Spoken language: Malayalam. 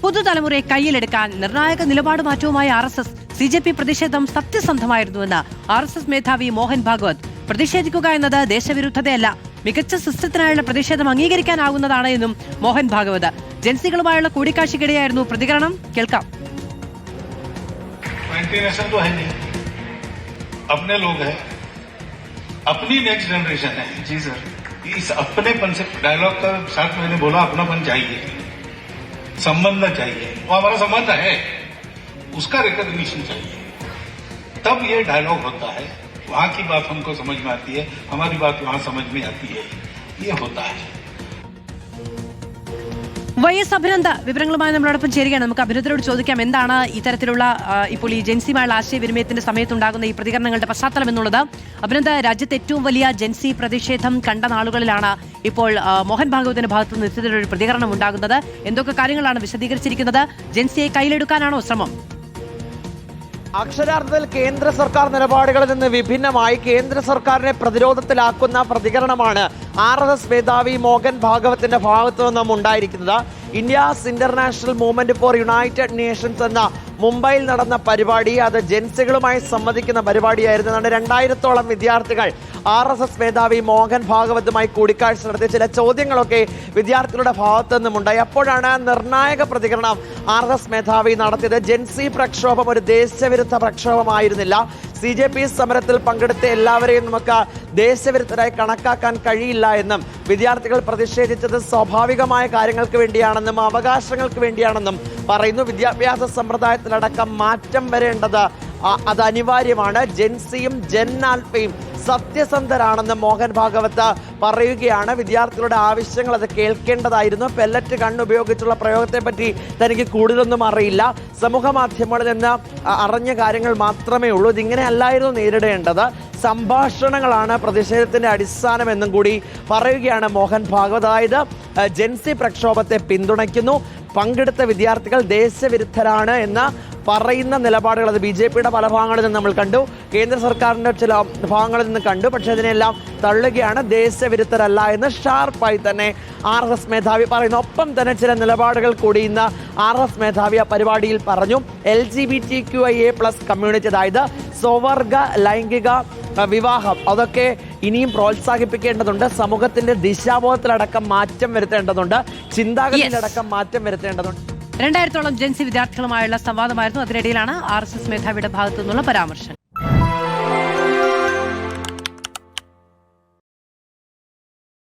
പുതുതലമുറയെ കയ്യിലെടുക്കാൻ നിർണായക നിലപാട് മാറ്റവുമായി RSS. CJP പ്രതിഷേധം സത്യസന്ധമായിരുന്നുവെന്ന് RSS മേധാവി മോഹൻ ഭാഗവത്. പ്രതിഷേധിക്കുക എന്നത് ദേശവിരുദ്ധതയല്ല, മികച്ച സിസ്റ്റത്തിനായുള്ള പ്രതിഷേധം അംഗീകരിക്കാനാകുന്നതാണ് എന്നും മോഹൻ ഭാഗവത്. ജൻസികളുമായുള്ള കൂടിക്കാഴ്ചയ്ക്കിടെയായിരുന്നു പ്രതികരണം. കേൾക്കാം. अपने लोग हैं, अपनी नेक्स्ट जनरेशन है जी सर. इस अपनेपन से डायलॉग का साथ मैंने बोला अपनापन चाहिए, संबंध चाहिए, वो हमारा संबंध है, उसका रिकॉग्निशन चाहिए, तब ये डायलॉग होता है. वहां की बात हमको समझ में आती है, हमारी बात वहां समझ में आती है, ये होता है. YS അഭിനന്ദ വിവരങ്ങളുമായി നമ്മളോടൊപ്പം ചേരുകയാണ്. നമുക്ക് അഭിനന്ദനോട് ചോദിക്കാം, എന്താണ് ഇത്തരത്തിലുള്ള ഇപ്പോൾ ഈ ജൻസിയുമായുള്ള ആശയവിനിമയത്തിന്റെ സമയത്തുണ്ടാകുന്ന ഈ പ്രതികരണങ്ങളുടെ പശ്ചാത്തലം എന്നുള്ളത്. അഭിനന്ദ, രാജ്യത്തെ ഏറ്റവും വലിയ ജൻസി പ്രതിഷേധം കണ്ട നാളുകളിലാണ് ഇപ്പോൾ മോഹൻ ഭാഗവതിന്റെ ഭാഗത്തു നിന്ന് ഇത്തരത്തിലൊരു പ്രതികരണം ഉണ്ടാകുന്നത്. എന്തൊക്കെ കാര്യങ്ങളാണ് വിശദീകരിച്ചിരിക്കുന്നത്? ജൻസിയെ കയ്യിലെടുക്കാനാണോ ശ്രമം? അക്ഷരാർത്ഥത്തിൽ കേന്ദ്ര സർക്കാർ നിലപാടുകളിൽ നിന്ന് വിഭിന്നമായി കേന്ദ്ര സർക്കാരിനെ പ്രതിരോധത്തിലാക്കുന്ന പ്രതികരണമാണ് RSS മേധാവി മോഹൻ ഭാഗവത്തിന്റെ ഭാഗത്തു നിന്നും ഉണ്ടായിരിക്കുന്നത്. India's international movement for united nations എന്ന മുംബൈയിൽ നടന്ന പരിപാടി, അത് ജൻസികളുമായി സംവദിക്കുന്ന പരിപാടിയായിരുന്നു. 2000-ഓളം വിദ്യാർത്ഥികൾ RSS മേധാവി മോഹൻ ഭാഗവതുമായി കൂടിക്കാഴ്ച നടത്തി. ചില ചോദ്യങ്ങളൊക്കെ വിദ്യാർത്ഥികളുടെ ഭാഗത്തു നിന്നുമുണ്ടായി. അപ്പോഴാണ് നിർണായക പ്രതികരണം RSS മേധാവി നടത്തിയത്. ജൻസി പ്രക്ഷോഭം ഒരു ദേശവിരുദ്ധ പ്രക്ഷോഭമായിരുന്നില്ല. CJP സമരത്തിൽ പങ്കെടുത്ത എല്ലാവരെയും നമുക്ക് ദേശവിരുദ്ധരായി കണക്കാക്കാൻ കഴിയില്ല എന്നും, വിദ്യാർത്ഥികൾ പ്രതിഷേധിച്ചത് സ്വാഭാവികമായ കാര്യങ്ങൾക്ക് വേണ്ടിയാണെന്നും അവകാശങ്ങൾക്ക് വേണ്ടിയാണെന്നും പറയുന്നു. വിദ്യാഭ്യാസ സമ്പ്രദായത്തിലടക്കം മാറ്റം വരേണ്ടത് അത് അനിവാര്യമാണ്. ജൻസിയും ജൻ ആൽഫയും സത്യസന്ധരാണെന്ന് മോഹൻ ഭാഗവത് പറയുകയാണ്. വിദ്യാർത്ഥികളുടെ ആവശ്യങ്ങൾ അത് കേൾക്കേണ്ടതായിരുന്നു. പെല്ലറ്റ് ഗൺ ഉപയോഗിച്ചുള്ള പ്രയോഗത്തെ പറ്റി തനിക്ക് കൂടുതലൊന്നും അറിയില്ല. സമൂഹ മാധ്യമങ്ങളിൽ നിന്ന് അറിഞ്ഞ കാര്യങ്ങൾ മാത്രമേ ഉള്ളൂ. ഇതിങ്ങനെ അല്ലായിരുന്നു നേരിടേണ്ടത്. സംഭാഷണങ്ങളാണ് പ്രതിഷേധത്തിന്റെ അടിസ്ഥാനമെന്നും കൂടി പറയുകയാണ് മോഹൻ ഭാഗവത്. അതായത് ജൻസി പ്രക്ഷോഭത്തെ പിന്തുണയ്ക്കുന്നു, പങ്കെടുത്ത വിദ്യാർത്ഥികൾ ദേശവിരുദ്ധരാണ് എന്ന് പറയുന്ന നിലപാടുകൾ അത് BJPയുടെ പല ഭാഗങ്ങളിൽ നിന്ന് നമ്മൾ കണ്ടു, കേന്ദ്ര സർക്കാരിന്റെ ചില ഭാഗങ്ങളിൽ നിന്ന് കണ്ടു. പക്ഷേ ഇതിനെല്ലാം തള്ളുകയാണ്, ദേശവിരുദ്ധരല്ല എന്ന് ഷാർപ്പായി തന്നെ RSS മേധാവി പറയുന്നു. ഒപ്പം തന്നെ ചില നിലപാടുകൾ കൂടി ഇന്ന് RSS മേധാവി ആ പരിപാടിയിൽ പറഞ്ഞു. LGBTQIA+ കമ്മ്യൂണിറ്റി, അതായത് സ്വവർഗ ലൈംഗിക വിവാഹം, അതൊക്കെ ഇനിയും പ്രോത്സാഹിപ്പിക്കേണ്ടതുണ്ട്. സമൂഹത്തിന്റെ ദിശാബോധത്തിലടക്കം മാറ്റം വരുത്തേണ്ടതുണ്ട്, ചിന്താഗതിയിലടക്കം മാറ്റം വരുത്തേണ്ടതുണ്ട്. 2000-ഓളം ജൻസി വിദ്യാർത്ഥികളുമായുള്ള സംവാദമായിരുന്നു. അതിനിടയിലാണ് RSS മേധാവിയുടെ ഭാഗത്തു നിന്നുള്ള പരാമർശം.